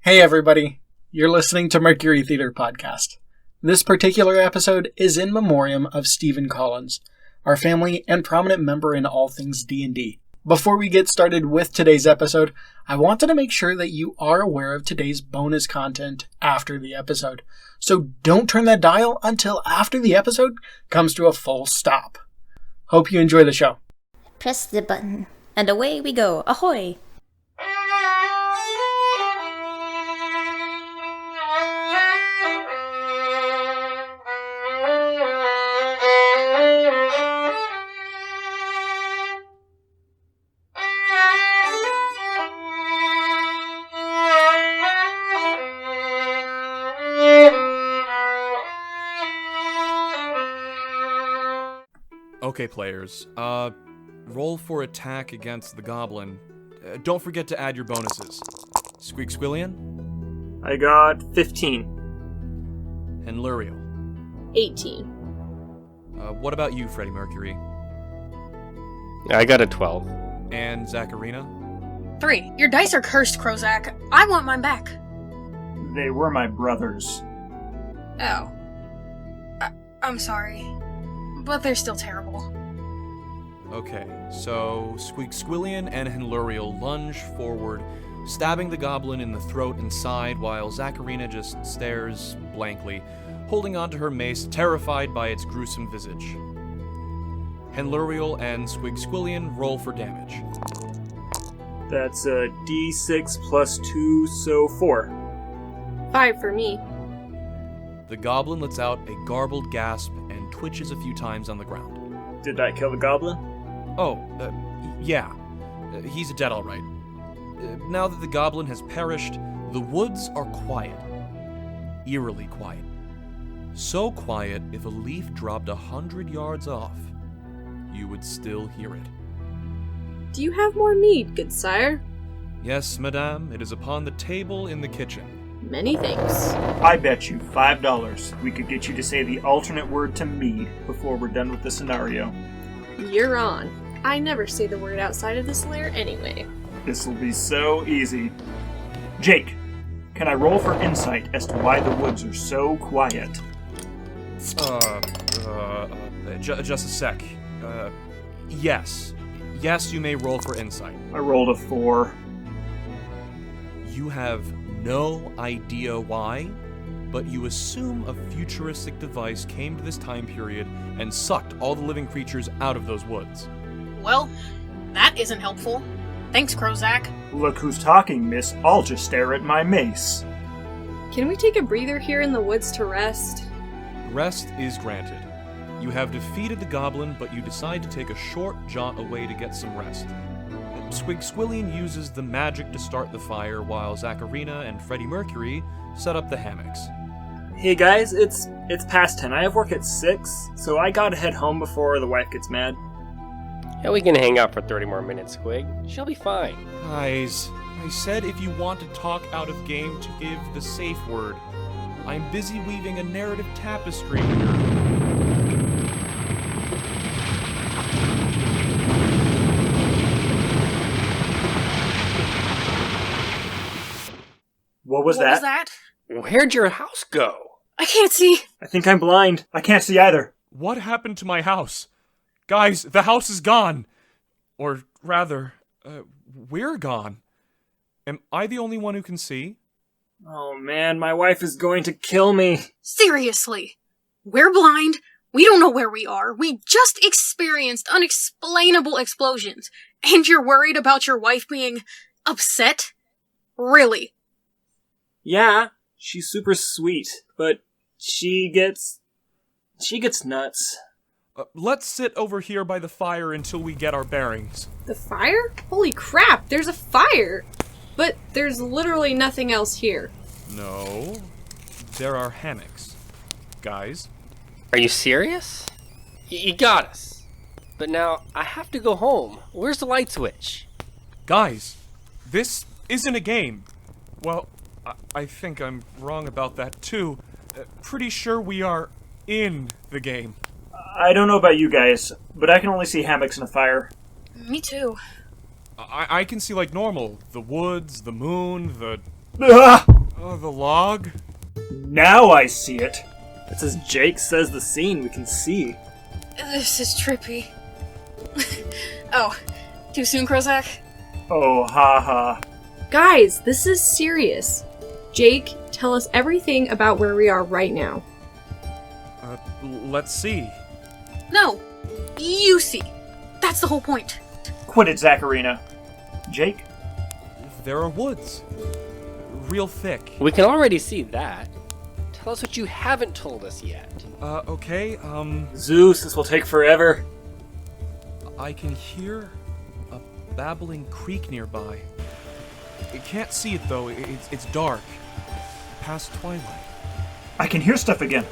Hey everybody, you're listening to Mercury Theater Podcast. This particular episode is in memoriam of Stephen Collins, our family and prominent member in all things D&D. Before we get started with today's episode, I wanted to make sure that you are aware of today's bonus content after the episode. So don't turn that dial until after the episode comes to a full stop. Hope you enjoy the show. Press the button, and away we go. Ahoy! Okay, players, roll for attack against the goblin. Don't forget to add your bonuses. Squeak Squillian? I got 15. And Luriel? 18. What about you, Freddie Mercury? I got a 12. And Zacharina? 3. Your dice are cursed, Krozak. I want mine back. They were my brothers. Oh. I'm sorry. But they're still terrible. Okay, so Squeak Squillian and Henluriel lunge forward, stabbing the goblin in the throat and side while Zacharina just stares blankly, holding onto her mace, terrified by its gruesome visage. Henluriel and Squeak Squillian roll for damage. That's a d6 plus 2, so 4. 5 for me. The goblin lets out a garbled gasp and twitches a few times on the ground. Did I kill the goblin? Yeah. He's dead all right. Now that the goblin has perished, the woods are quiet. Eerily quiet. So quiet, if a leaf dropped 100 yards off, you would still hear it. Do you have more mead, good sire? Yes, madame, it is upon the table in the kitchen. Many thanks. I bet you $5 we could get you to say the alternate word to mead before we're done with the scenario. You're on. I never say the word outside of this lair anyway. This'll be so easy. Jake, can I roll for insight as to why the woods are so quiet? Just a sec. Yes. Yes, you may roll for insight. I rolled a 4. You have no idea why, but you assume a futuristic device came to this time period and sucked all the living creatures out of those woods. Well, that isn't helpful. Thanks, Krozak. Look who's talking, miss. I'll just stare at my mace. Can we take a breather here in the woods to rest? Rest is granted. You have defeated the goblin, but you decide to take a short jaunt away to get some rest. Squig Squillian uses the magic to start the fire while Zacharina and Freddie Mercury set up the hammocks. Hey guys, it's past 10. I have work at 6, so I gotta head home before the wife gets mad. Yeah, we can hang out for 30 more minutes, Squig. She'll be fine. Guys, I said if you want to talk out of game to give the safe word. I'm busy weaving a narrative tapestry here. What was that? Where'd your house go? I can't see. I think I'm blind. I can't see either. What happened to my house? Guys, the house is gone. Or rather, we're gone. Am I the only one who can see? Oh man, my wife is going to kill me. Seriously. We're blind. We don't know where we are. We just experienced unexplainable explosions. And you're worried about your wife being upset? Really? Yeah, she's super sweet, but she gets nuts. Let's sit over here by the fire until we get our bearings. The fire? Holy crap, there's a fire! But there's literally nothing else here. No, there are hammocks. Guys? Are you serious? You got us. But now, I have to go home. Where's the light switch? Guys, this isn't a game. Well, I think I'm wrong about that too. Pretty sure we are in the game. I don't know about you guys, but I can only see hammocks in a fire. Me too. I can see like normal. The woods, the moon, the... Ah! The log? Now I see it. It's as Jake says the scene we can see. This is trippy. Oh, too soon, Krozak? Oh, haha. Guys, this is serious. Jake, tell us everything about where we are right now. Let's see. No, you see. That's the whole point. Quit it, Zacharina. Jake? There are woods. Real thick. We can already see that. Tell us what you haven't told us yet. Okay, Zeus, this will take forever. I can hear a babbling creek nearby. I can't see it though, it's dark. Past twilight. I can hear stuff again.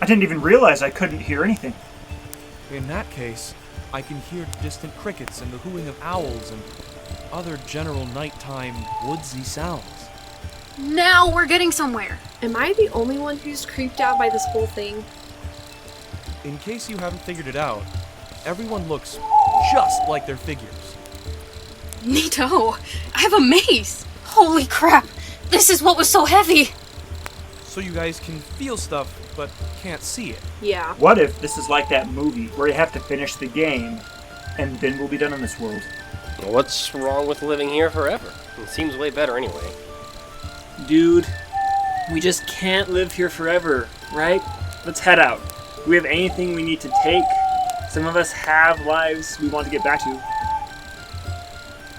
I didn't even realize I couldn't hear anything. In that case, I can hear distant crickets and the hooting of owls and other general nighttime woodsy sounds. Now we're getting somewhere. Am I the only one who's creeped out by this whole thing? In case you haven't figured it out, everyone looks just like their figures. Neato, I have a mace. Holy crap, this is what was so heavy. So you guys can feel stuff, but can't see it. Yeah. What if this is like that movie where you have to finish the game and then we'll be done in this world? What's wrong with living here forever? It seems way better anyway. Dude, we just can't live here forever, right? Let's head out. Do we have anything we need to take? Some of us have lives we want to get back to.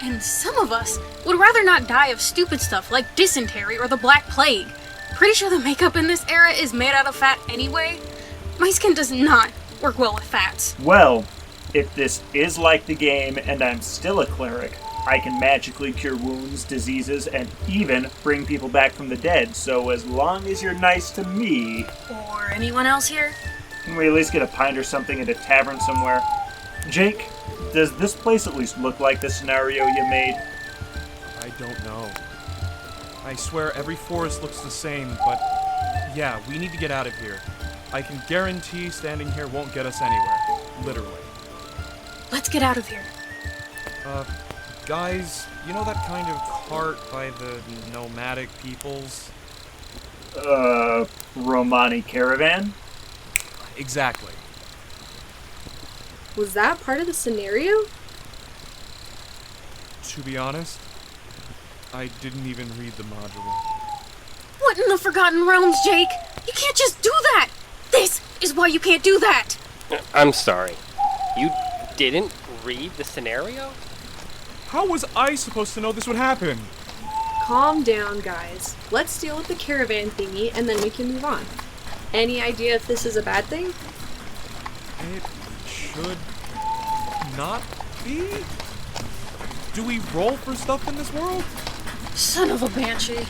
And some of us would rather not die of stupid stuff like dysentery or the Black Plague. Pretty sure the makeup in this era is made out of fat anyway. My skin does not work well with fats. Well, if this is like the game and I'm still a cleric, I can magically cure wounds, diseases, and even bring people back from the dead, so as long as you're nice to me... Or anyone else here? Can we at least get a pint or something at a tavern somewhere? Jake, does this place at least look like the scenario you made? I don't know. I swear every forest looks the same, but yeah, we need to get out of here. I can guarantee standing here won't get us anywhere. Literally. Let's get out of here. Guys, you know that kind of cart by the nomadic peoples? Romani Caravan? Exactly. Was that part of the scenario? To be honest, I didn't even read the module. What in the Forgotten Realms, Jake? You can't just do that! This is why you can't do that! I'm sorry. You didn't read the scenario? How was I supposed to know this would happen? Calm down, guys. Let's deal with the caravan thingy and then we can move on. Any idea if this is a bad thing? It should not be? Do we roll for stuff in this world? Son of a banshee.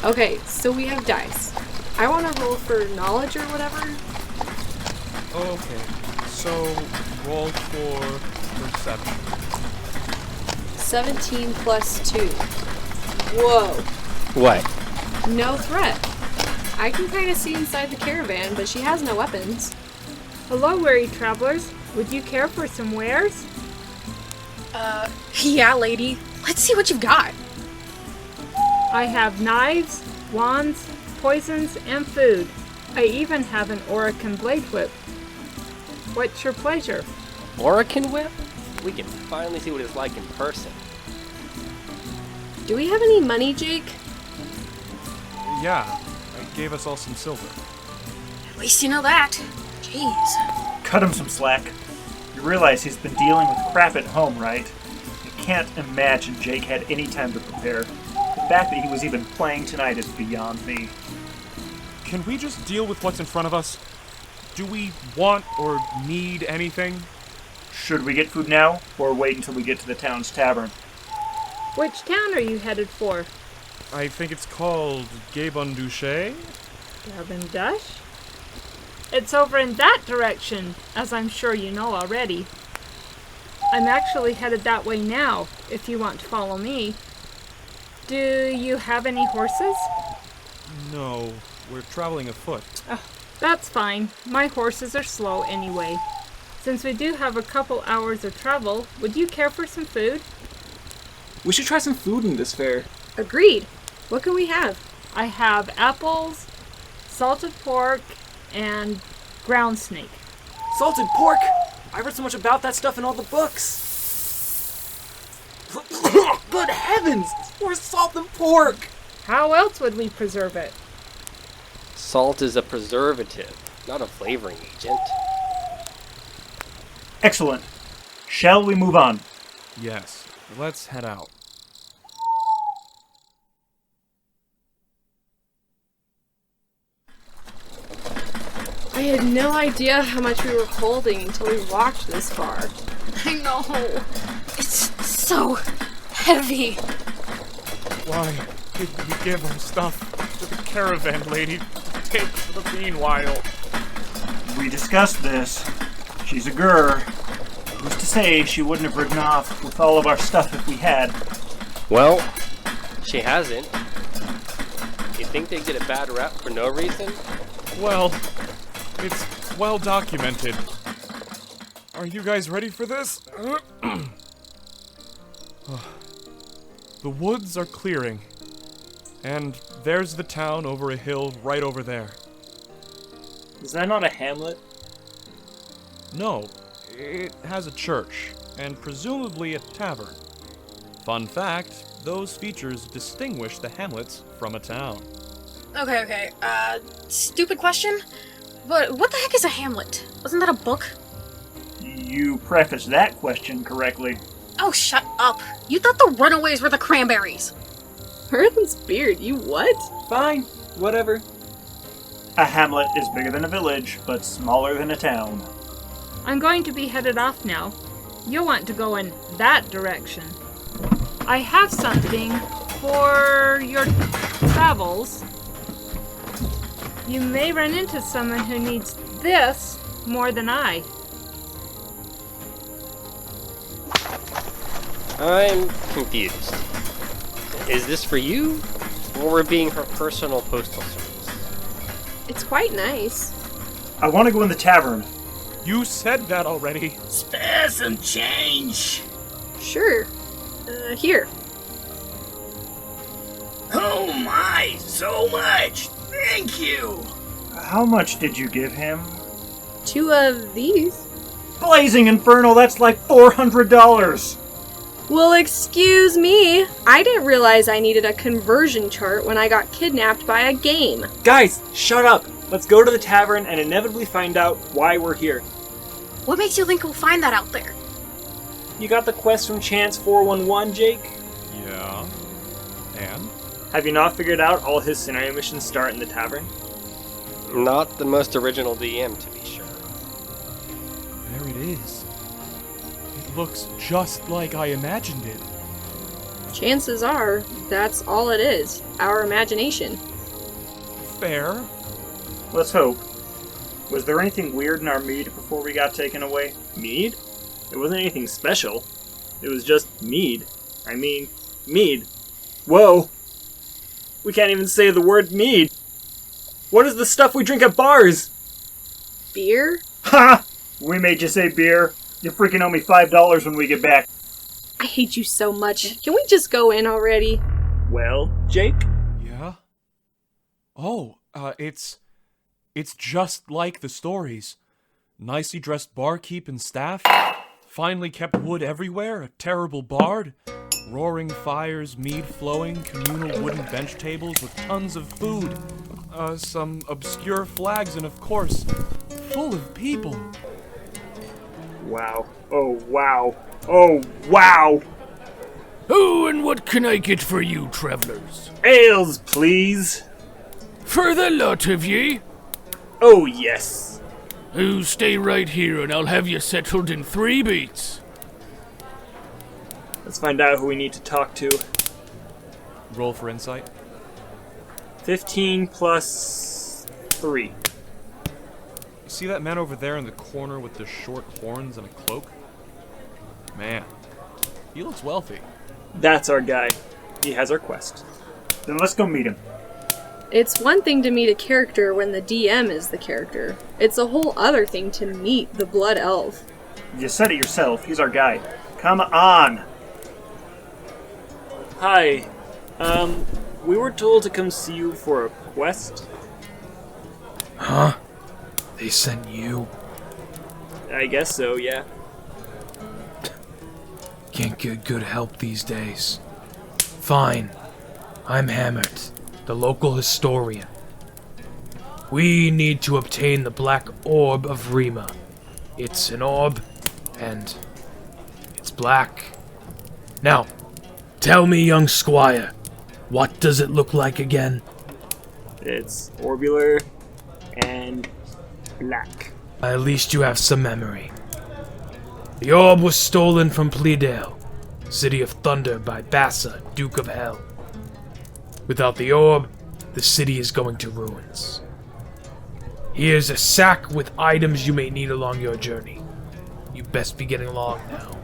Okay, so we have dice. I want to roll for knowledge or whatever. Okay, so roll for perception. 17 plus 2. Whoa. What? No threat. I can kind of see inside the caravan, but she has no weapons. Hello, weary travelers. Would you care for some wares? Yeah, lady. Let's see what you've got. I have knives, wands, poisons, and food. I even have an Orican blade whip. What's your pleasure? Orican whip? We can finally see what it's like in person. Do we have any money, Jake? Yeah, I gave us all some silver. At least you know that. Jeez. Cut him some slack. You realize he's been dealing with crap at home, right? I can't imagine Jake had any time to prepare. The fact that he was even playing tonight is beyond me. Can we just deal with what's in front of us? Do we want or need anything? Should we get food now, or wait until we get to the town's tavern? Which town are you headed for? I think it's called Gabon-Duché. Gabon-Dush? It's over in that direction, as I'm sure you know already. I'm actually headed that way now, if you want to follow me. Do you have any horses? No, we're traveling afoot. Oh, that's fine. My horses are slow anyway. Since we do have a couple hours of travel, would you care for some food? We should try some food in this fair. Agreed. What can we have? I have apples, salted pork, and ground snake. Salted pork! I read so much about that stuff in all the books. Good heavens! More salt than pork! How else would we preserve it? Salt is a preservative, not a flavoring agent. Excellent. Shall we move on? Yes, let's head out. I had no idea how much we were holding until we walked this far. I know. It's so heavy. Why did we give our stuff to the caravan lady to take for the meanwhile? We discussed this. She's a grr. Who's to say she wouldn't have ridden off with all of our stuff if we had? Well, she hasn't. You think they get a bad rep for no reason? Well, it's well documented. Are you guys ready for this? The woods are clearing, and there's the town over a hill right over there. Is that not a hamlet? No, it has a church, and presumably a tavern. Fun fact, those features distinguish the hamlets from a town. Okay. Stupid question, but what the heck is a hamlet? Wasn't that a book? You prefaced that question correctly. Oh, shut up. You thought the runaways were the cranberries. Merlin's beard, you what? Fine, whatever. A hamlet is bigger than a village, but smaller than a town. I'm going to be headed off now. You'll want to go in that direction. I have something for your travels. You may run into someone who needs this more than I. I'm confused. Is this for you, or we're being her personal postal service? It's quite nice. I want to go in the tavern. You said that already. Spare some change. Sure. Here. Oh my, so much. Thank you. How much did you give him? 2 of these. Blazing Infernal, that's like $400! Well, excuse me. I didn't realize I needed a conversion chart when I got kidnapped by a game. Guys, shut up! Let's go to the tavern and inevitably find out why we're here. What makes you think we'll find that out there? You got the quest from Chance 411, Jake? Yeah. And? Have you not figured out all his scenario missions start in the tavern? Not the most original DM, to be sure. There it is. It looks just like I imagined it. Chances are, that's all it is. Our imagination. Fair. Let's hope. Was there anything weird in our mead before we got taken away? Mead? It wasn't anything special. It was just mead. I mean, mead. Whoa! We can't even say the word mead. What is the stuff we drink at bars? Beer? Ha! We made you say beer. You freaking owe me $5 when we get back. I hate you so much. Can we just go in already? Well, Jake? Yeah? Oh, it's just like the stories. Nicely dressed barkeep and staff, finely kept wood everywhere, a terrible bard, roaring fires, mead flowing, communal wooden bench tables with tons of food, some obscure flags, and of course, full of people. Wow. Oh, wow. Oh, wow! Oh, and what can I get for you, travelers? Ales, please. For the lot of ye? Oh, yes. Oh, stay right here and I'll have you settled in 3 beats. Let's find out who we need to talk to. Roll for insight. 15 plus 3. You see that man over there in the corner with the short horns and a cloak? Man, he looks wealthy. That's our guy. He has our quest. Then let's go meet him. It's one thing to meet a character when the DM is the character. It's a whole other thing to meet the Blood Elf. You said it yourself. He's our guide. Come on. Hi. we were told to come see you for a quest. Huh? They sent you? I guess so, yeah. Can't get good help these days. Fine. I'm Hammert, the local historian. We need to obtain the Black Orb of Rima. It's an orb, and it's black. Now, tell me, young squire, what does it look like again? It's orbular and black. At least you have some memory. The orb was stolen from Pleadale, city of thunder, by Bassa, Duke of Hell. Without the orb, the city is going to ruins. Here's a sack with items you may need along your journey. You best be getting along now.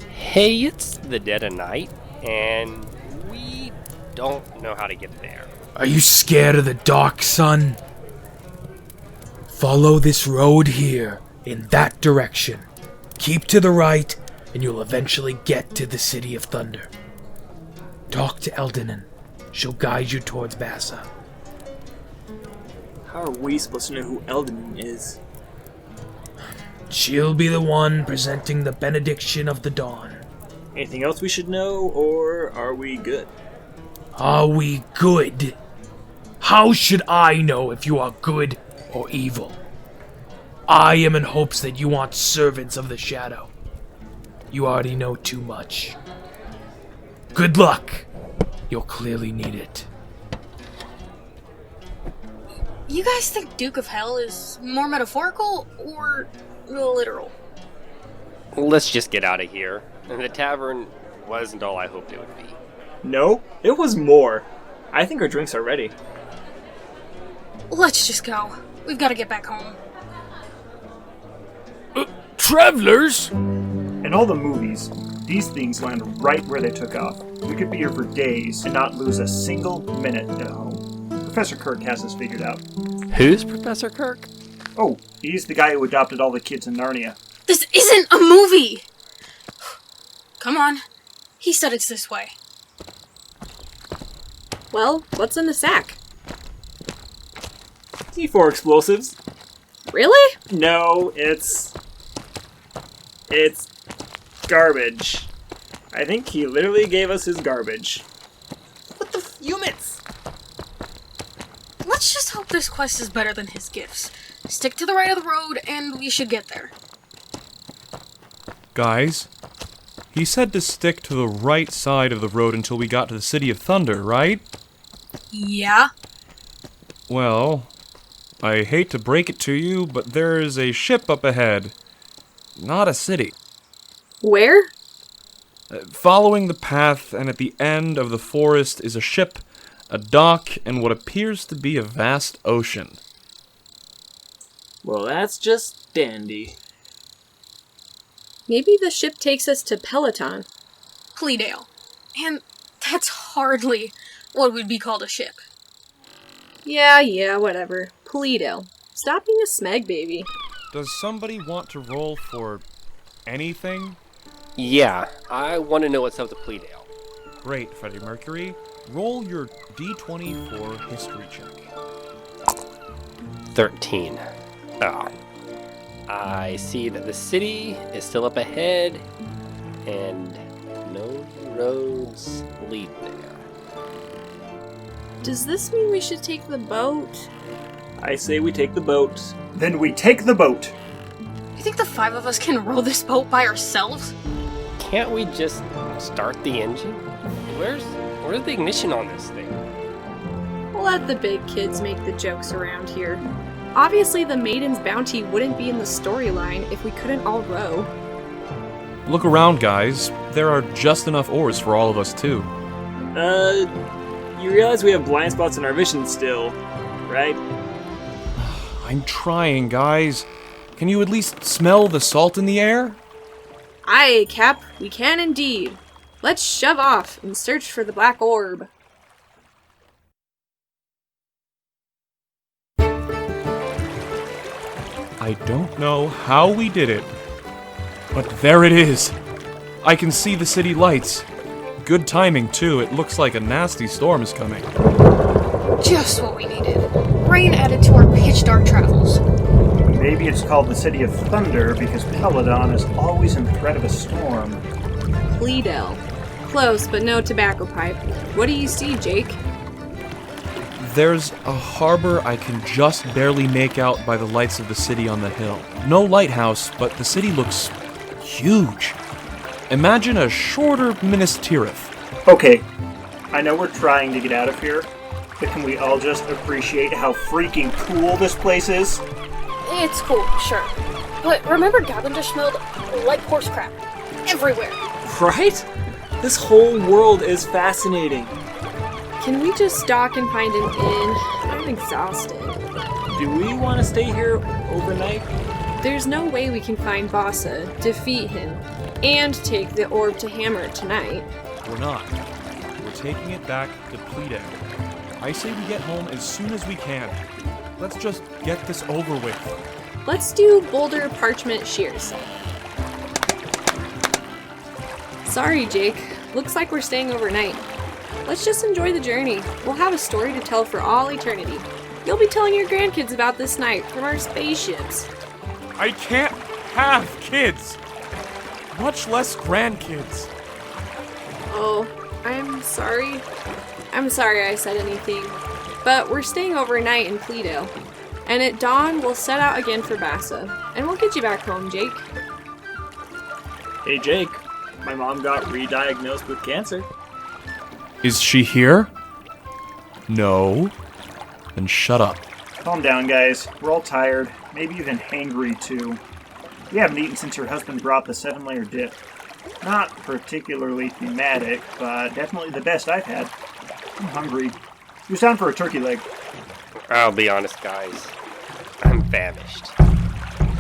Hey, it's the dead of night, and we don't know how to get there. Are you scared of the dark, son? Follow this road here, in that direction. Keep to the right, and you'll eventually get to the City of Thunder. Talk to Eldinan. She'll guide you towards Bassa. How are we supposed to know who Elden is? She'll be the one presenting the benediction of the dawn. Anything else we should know, or are we good? Are we good? How should I know if you are good or evil? I am in hopes that you want servants of the shadow. You already know too much. Good luck. You'll clearly need it. You guys think Duke of Hell is more metaphorical or literal? Let's just get out of here. The tavern wasn't all I hoped it would be. No, it was more. I think our drinks are ready. Let's just go. We've got to get back home. Travelers? In all the movies, these things land right where they took off. We could be here for days and not lose a single minute at home. Professor Kirk has this figured out. Who's Professor Kirk? Oh, he's the guy who adopted all the kids in Narnia. This isn't a movie! Come on. He said it's this way. Well, what's in the sack? C4 explosives. Really? No, it's garbage. I think he literally gave us his garbage. What the humans? Let's just hope this quest is better than his gifts. Stick to the right of the road, and we should get there. Guys, he said to stick to the right side of the road until we got to the City of Thunder, right? Yeah? Well, I hate to break it to you, but there is a ship up ahead. Not a city. Where? Following the path, and at the end of the forest is a ship, a dock, and what appears to be a vast ocean. Well, that's just dandy. Maybe the ship takes us to Peloton. Pleadale. And that's hardly what would be called a ship. Yeah, whatever. Pleadale. Stop being a smeg baby. Does somebody want to roll for anything? Yeah, I want to know what's up with Pleadale. Great, Freddie Mercury. Roll your D20 for history check. 13. Oh. I see that the city is still up ahead, and no roads lead there. Does this mean we should take the boat? I say we take the boat. Then we take the boat. You think the 5 of us can row this boat by ourselves? Can't we just start the engine? Where's the ignition on this thing? Let the big kids make the jokes around here. Obviously, the Maiden's Bounty wouldn't be in the storyline if we couldn't all row. Look around, guys. There are just enough oars for all of us, too. You realize we have blind spots in our vision still, right? I'm trying, guys. Can you at least smell the salt in the air? Aye, Cap, we can indeed. Let's shove off and search for the Black Orb. I don't know how we did it, but there it is. I can see the city lights. Good timing, too. It looks like a nasty storm is coming. Just what we needed. Rain added to our pitch dark travels. Maybe it's called the City of Thunder because Peladon is always in threat of a storm. Pleadell. Close, but no tobacco pipe. What do you see, Jake? There's a harbor I can just barely make out by the lights of the city on the hill. No lighthouse, but the city looks huge. Imagine a shorter Minas Tirith. Okay, I know we're trying to get out of here, but can we all just appreciate how freaking cool this place is? It's cool, sure. But remember Goblin just smelled like horse crap. Everywhere. Right? This whole world is fascinating. Can we just dock and find an inn? I'm exhausted. Do we want to stay here overnight? There's no way we can find Bassa, defeat him, and take the orb to Hammer tonight. We're not. We're taking it back to Pleadell. I say we get home as soon as we can. Let's just get this over with. Let's do Boulder Parchment Shears. Sorry, Jake. Looks like we're staying overnight. Let's just enjoy the journey. We'll have a story to tell for all eternity. You'll be telling your grandkids about this night from our spaceships. I can't have kids! Much less grandkids. Oh, I'm sorry. I'm sorry I said anything. But we're staying overnight in Pleadell. And at dawn, we'll set out again for Bassa. And we'll get you back home, Jake. Hey, Jake. My mom got re-diagnosed with cancer. Is she here? No. Then shut up. Calm down, guys. We're all tired, maybe even hangry, too. We haven't eaten since your husband brought the 7-layer dip. Not particularly thematic, but definitely the best I've had. I'm hungry. Who's down for a turkey leg? I'll be honest, guys. I'm famished.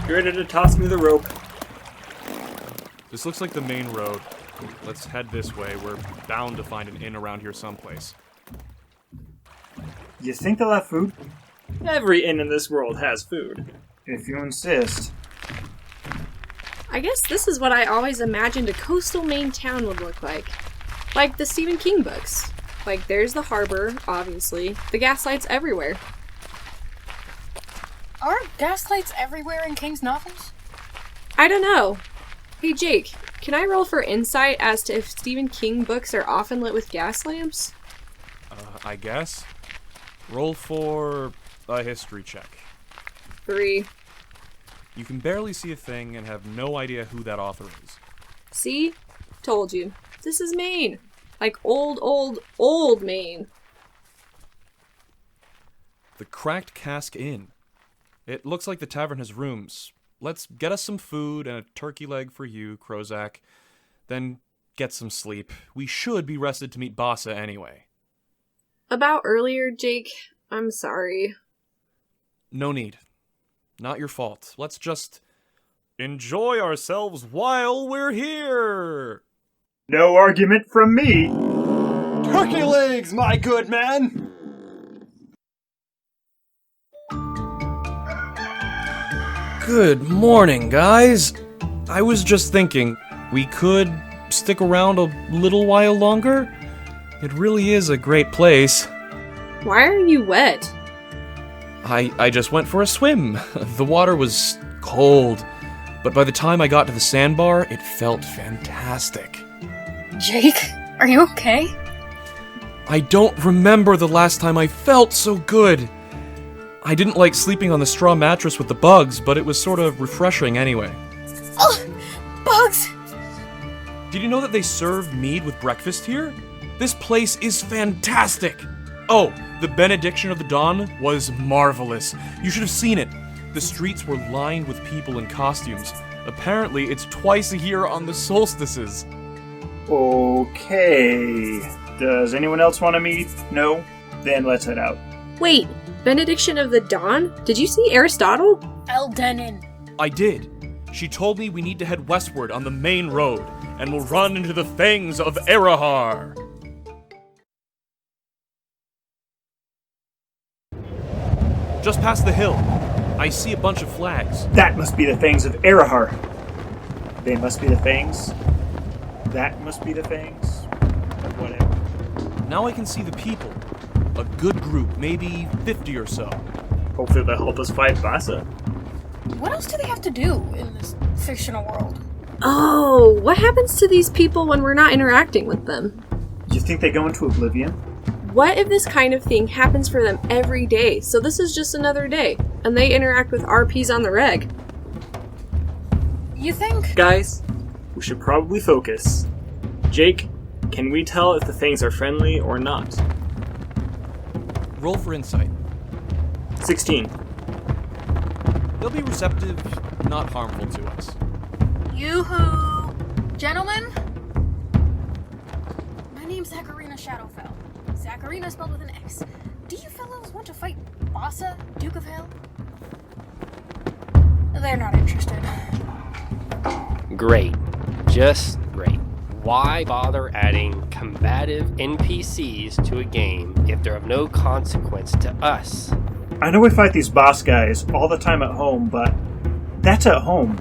You ready to toss me the rope? This looks like the main road. Let's head this way. We're bound to find an inn around here someplace. You think they'll have food? Every inn in this world has food. If you insist. I guess this is what I always imagined a coastal Maine town would look like. Like the Stephen King books. Like, there's the harbor, obviously. The gaslights everywhere. Are gaslights everywhere in King's novels? I don't know. Hey, Jake, can I roll for insight as to if Stephen King books are often lit with gas lamps? I guess. Roll for a history check. 3. You can barely see a thing and have no idea who that author is. See? Told you. This is Maine. Like old Maine. The Cracked Cask Inn. It looks like the tavern has rooms. Let's get us some food and a turkey leg for you, Krozak. Then get some sleep. We should be rested to meet Bassa anyway. About earlier, Jake, I'm sorry. No need. Not your fault. Let's just enjoy ourselves while we're here! No argument from me! Turkey legs, my good man! Good morning, guys. I was just thinking, we could stick around a little while longer? It really is a great place. Why are you wet? I just went for a swim. The water was cold, but by the time I got to the sandbar, it felt fantastic. Jake, are you okay? I don't remember the last time I felt so good. I didn't like sleeping on the straw mattress with the bugs, but it was sort of refreshing anyway. Oh, bugs! Did you know that they serve mead with breakfast here? This place is fantastic! Oh, the benediction of the dawn was marvelous. You should have seen it. The streets were lined with people in costumes. Apparently, it's twice a year on the solstices. Okay. Does anyone else want to meet? No? Then let's head out. Wait, benediction of the dawn? Did you see Aristotle? Eldenin. I did. She told me we need to head westward on the main road, and we'll run into the fangs of Erahar. Just past the hill, I see a bunch of flags. That must be the fangs of Erahar. They must be the fangs. That must be the fangs. whatever. Now I can see the people. A good group, maybe 50 or so. Hopefully they'll help us fight Bassa. What else do they have to do in this fictional world? Oh, what happens to these people when we're not interacting with them? Do you think they go into oblivion? What if this kind of thing happens for them every day? So this is just another day, and they interact with RPs on the reg. You think? Guys, we should probably focus. Jake, can we tell if the things are friendly or not? Roll for insight. 16. They'll be receptive, not harmful to us. Yoo-hoo! Gentlemen? My name's Zacharina Shadowfell. Zacharina spelled with an X. Do you fellows want to fight Bassa, Duke of Hell? They're not interested. Great. Just great. Why bother adding combative NPCs to a game if they're of no consequence to us? I know we fight these boss guys all the time at home, but that's at home.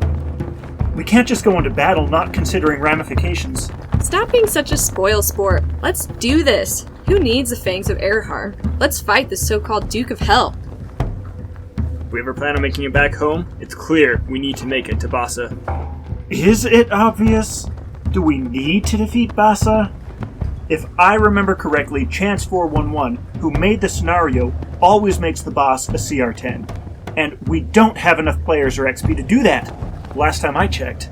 We can't just go into battle not considering ramifications. Stop being such a spoil sport. Let's do this. Who needs the fangs of Erhar? Let's fight the so-called Duke of Hell. If we ever plan on making it back home, it's clear we need to make it to Bassa. Is it obvious? Do we need to defeat Bassa? If I remember correctly, Chance 411, who made the scenario, always makes the boss a CR10. And we don't have enough players or XP to do that, last time I checked.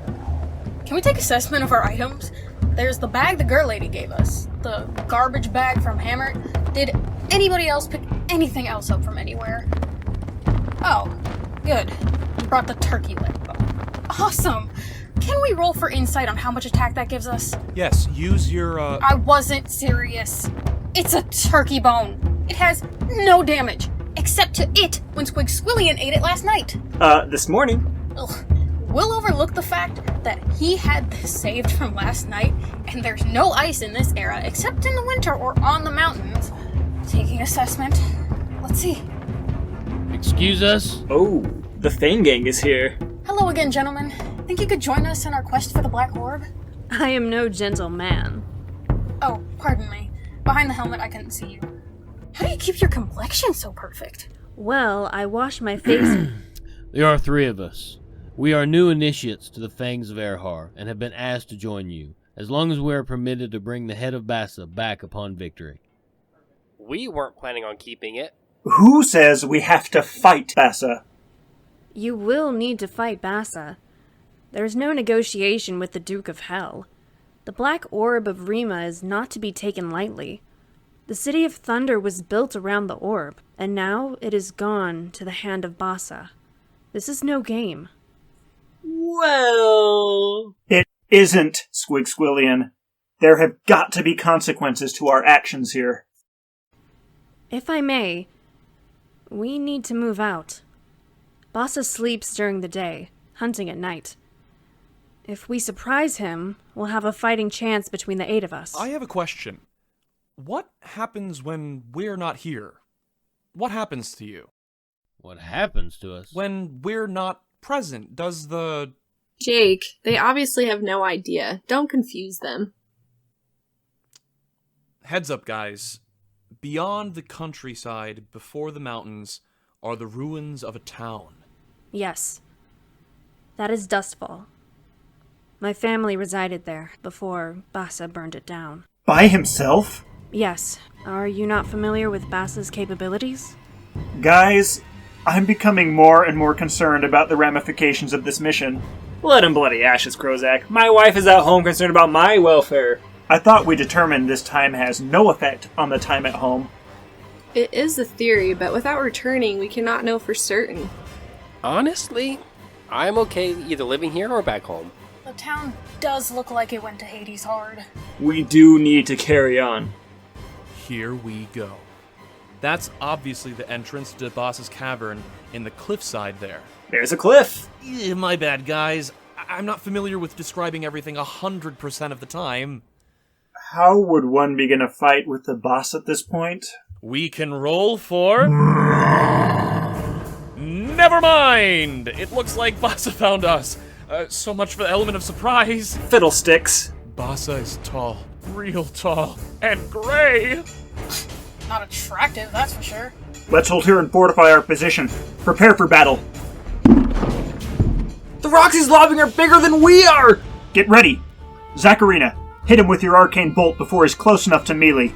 Can we take assessment of our items? There's the bag the girl lady gave us. The garbage bag from Hammer. Did anybody else pick anything else up from anywhere? Oh, good. You brought the turkey leg bone. Awesome! Can we roll for insight on how much attack that gives us? Yes, use your, I wasn't serious. It's a turkey bone. It has no damage, except to it when Squigsquillian ate it last night. This morning. Ugh. We'll overlook the fact that he had this saved from last night, and there's no ice in this era except in the winter or on the mountains. Taking assessment. Let's see. Excuse us? Oh, the Thane Gang is here. Hello again, gentlemen. Think you could join us in our quest for the Black Orb? I am no gentle man. Oh, pardon me. Behind the helmet, I couldn't see you. How do you keep your complexion so perfect? Well, I wash my face. There are 3 of us. We are new initiates to the Fangs of Erhar, and have been asked to join you, as long as we are permitted to bring the head of Bassa back upon victory. We weren't planning on keeping it. Who says we have to fight Bassa? You will need to fight Bassa. There's no negotiation with the Duke of Hell. The Black Orb of Rima is not to be taken lightly. The City of Thunder was built around the orb, and now it is gone to the hand of Bassa. This is no game. Well... It isn't, Squigsquillian. There have got to be consequences to our actions here. If I may, we need to move out. Bassa sleeps during the day, hunting at night. If we surprise him, we'll have a fighting chance between the 8 of us. I have a question. What happens when we're not here? What happens to you? What happens to us? When we're not present, does the... Jake, they obviously have no idea. Don't confuse them. Heads up, guys. Beyond the countryside, before the mountains, are the ruins of a town. Yes. That is Dustfall. My family resided there before Bassa burned it down. By himself? Yes. Are you not familiar with Bassa's capabilities? Guys, I'm becoming more and more concerned about the ramifications of this mission. Let him bloody ashes, Krozak. My wife is at home concerned about my welfare. I thought we determined this time has no effect on the time at home. It is the theory, but without returning, we cannot know for certain. Honestly, I'm okay either living here or back home. The town does look like it went to Hades hard. We do need to carry on. Here we go. That's obviously the entrance to Boss's cavern in the cliffside there. There's a cliff. My bad, guys. I'm not familiar with describing everything 100% of the time. How would one begin a fight with the boss at this point? We can roll for... Never mind! It looks like Bassa found us. So much for the element of surprise. Fiddlesticks. Bassa is tall, real tall and gray. Not attractive, that's for sure. Let's hold here and fortify our position. Prepare for battle. The rocks he's lobbing are bigger than we are! Get ready. Zacharina, hit him with your arcane bolt before he's close enough to melee.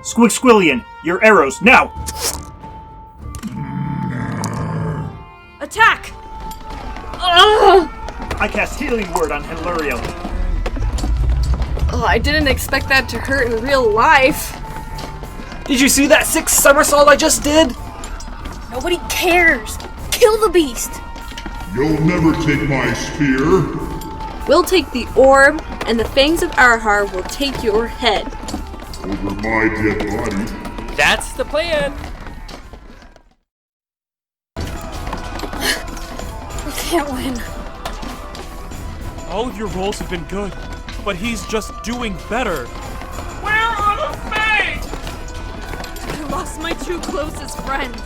Squillion, your arrows, now! Attack! I cast Healing Word on Henluriel. Oh, I didn't expect that to hurt in real life. Did you see that 6 somersault I just did? Nobody cares. Kill the beast. You'll never take my spear. We'll take the orb, and the fangs of Arahar will take your head. Over my dead body. That's the plan. We can't win. All of your rolls have been good, but he's just doing better. Where are the fangs? I lost my 2 closest friends.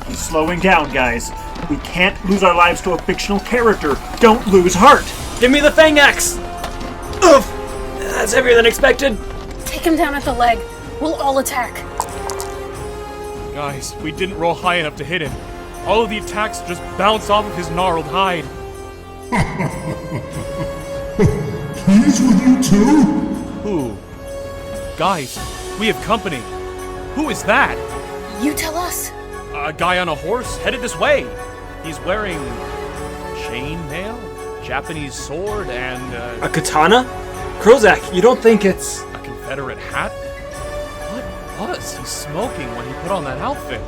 He's slowing down, guys. We can't lose our lives to a fictional character. Don't lose heart. Give me the Fang Axe! Oof! That's heavier than expected. Take him down at the leg. We'll all attack. Guys, we didn't roll high enough to hit him. All of the attacks just bounce off of his gnarled hide. He's with you too? Who? Guys, we have company. Who is that? You tell us. A guy on a horse headed this way. He's wearing chainmail, Japanese sword, and A katana? Krozak, you don't think it's... a Confederate hat? What was he smoking when he put on that outfit?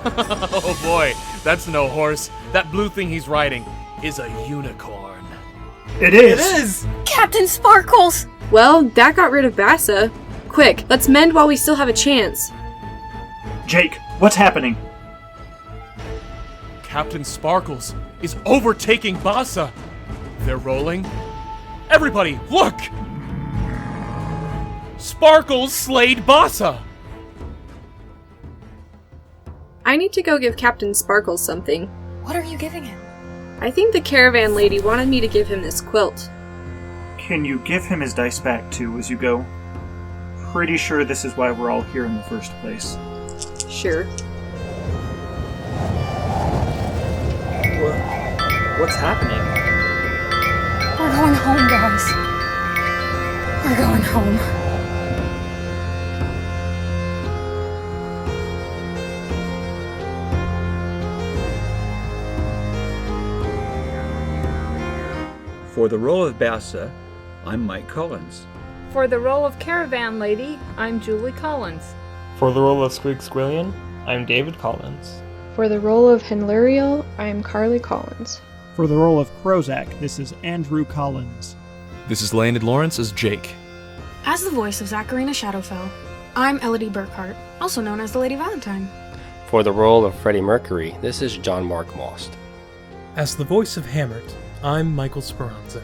Oh boy, that's no horse. That blue thing he's riding is a unicorn. It is. It is! Captain Sparkles! Well, that got rid of Bassa. Quick, let's mend while we still have a chance. Jake, what's happening? Captain Sparkles is overtaking Bassa. They're rolling. Everybody, look! Sparkles slayed Bassa. I need to go give Captain Sparkles something. What are you giving him? I think the caravan lady wanted me to give him this quilt. Can you give him his dice back too as you go? Pretty sure this is why we're all here in the first place. Sure. What's happening? We're going home, guys. We're going home. For the role of Bassa, I'm Mike Collins. For the role of Caravan Lady, I'm Julie Collins. For the role of Squillion, I'm David Collins. For the role of Henluriel, I am Carly Collins. For the role of Krozak, this is Andrew Collins. This is Landon Lawrence as Jake. As the voice of Zacharina Shadowfell, I'm Elodie Burkhart, also known as the Lady Valentine. For the role of Freddie Mercury, this is John Mark Most. As the voice of Hammert, I'm Michael Speranza.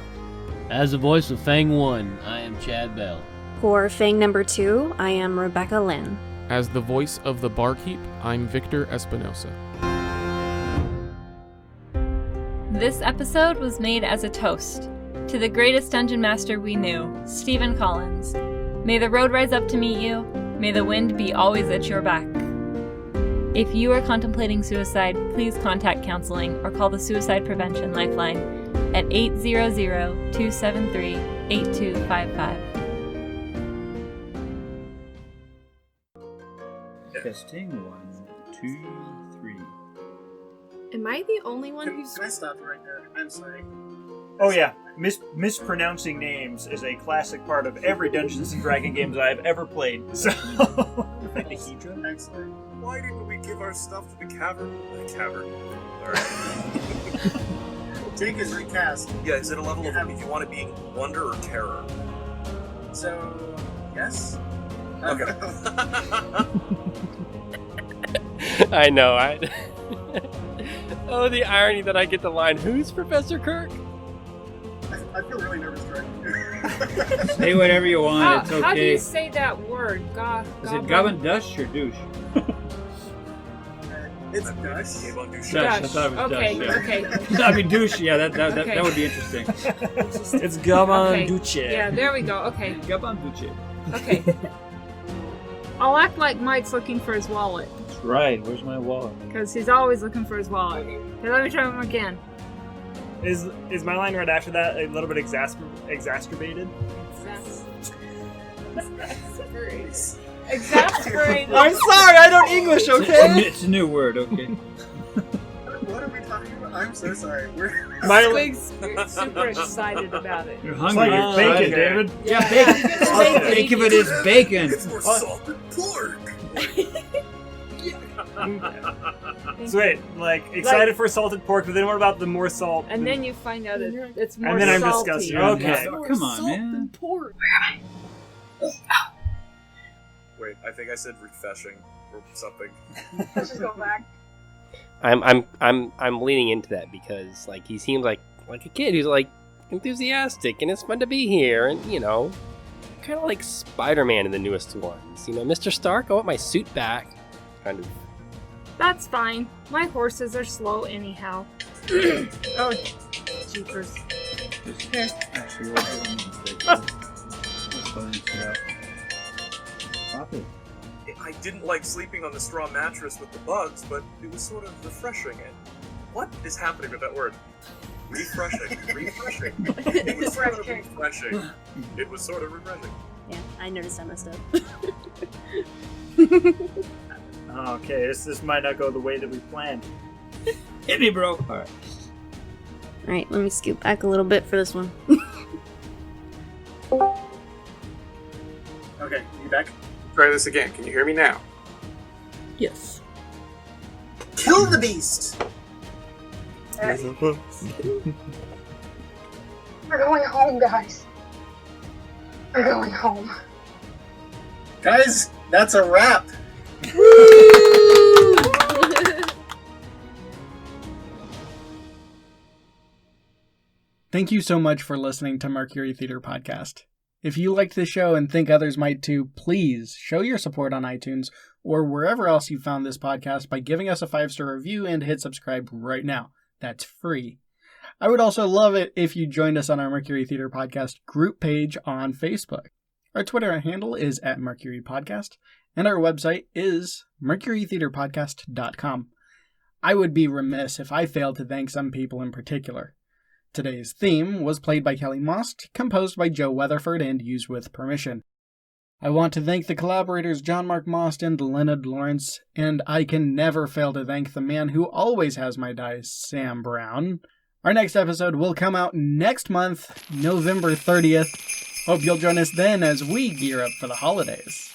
As the voice of Fang 1, I am Chad Bell. For Fang number 2, I am Rebecca Lynn. As the voice of the Barkeep, I'm Victor Espinosa. This episode was made as a toast to the greatest dungeon master we knew, Stephen Collins. May the road rise up to meet you. May the wind be always at your back. If you are contemplating suicide, please contact counseling or call the Suicide Prevention Lifeline at 800-273-8255. Testing 1, 2, 3. Am I the only one who's... Can I stop you right there? I'm sorry. Oh yeah, mispronouncing names is a classic part of every Dungeons & Dragons games I've ever played, so... Excellent. Why didn't we give our stuff to the cavern? The cavern. Alright. Jake is recast. Yeah, is it a level of if you want to be wonder or terror? So, yes? Okay. I know, Oh, the irony that I get the line, "Who's Professor Kirk?" I feel really nervous right Say whatever you want, it's okay. How do you say that word? Is it Govin Dush or Douche? It's Dush. Dush, I thought it was Okay, Dush. okay. I mean, douche, yeah, that Okay. would be interesting. It's Gaban Okay. Duce. Yeah, there we go. Okay. Gaban Duce. Okay. I'll act like Mike's looking for his wallet, That's right, where's my wallet? because he's always looking for his wallet. Okay, let me try him again. Is my line right after that a little bit exacerbated? Exasperated. I'm sorry, I don't English, okay? It's a new word, okay. What are we talking about? I'm so sorry. Squig's super excited about it. You're It's hungry, like you're bacon, excited. David. Yeah, bacon. Think of it as bacon. It's more salted pork. So wait, like excited for salted pork, but then what about the more salt? And then you find out it's more And then I'm salty. disgusted. Okay. Come on, man. Pork. Wait, I think I said refreshing or something. Let's just go back. I'm leaning into that because like he seems like a kid who's like enthusiastic and it's fun to be here and kind of like Spider-Man in the newest ones. Mr. Stark, I want my suit back. Kind of. That's fine. My horses are slow anyhow. Oh, jeepers. Here. Actually, what was my mistake? Let's go and sit out. Pop it. I didn't like sleeping on the straw mattress with the bugs, but it was sort of refreshing. And what is happening with that word? Refreshing. Refreshing. It was sort of refreshing. It was sort of refreshing. Yeah, I noticed I messed up. Okay, this might not go the way that we planned. Hit me, bro. Alright. Alright, let me scoot back a little bit for this one. Okay, you back? Try this again. Can you hear me now? Yes. Kill the beast! We're going home, guys. We're going home. Guys, that's a wrap! Thank you so much for listening to Mercury Theater Podcast. If you liked the show and think others might too, please show your support on iTunes or wherever else you found this podcast by giving us a 5-star review and hit subscribe right now. That's free. I would also love it if you joined us on our Mercury Theater Podcast group page on Facebook. Our Twitter handle is @MercuryPodcast, and our website is mercurytheaterpodcast.com. I would be remiss if I failed to thank some people in particular. Today's theme was played by Kelly Most, composed by Joe Weatherford, and used with permission. I want to thank the collaborators John Mark Most and Leonard Lawrence, and I can never fail to thank the man who always has my dice, Sam Brown. Our next episode will come out next month, November 30th. Hope you'll join us then as we gear up for the holidays.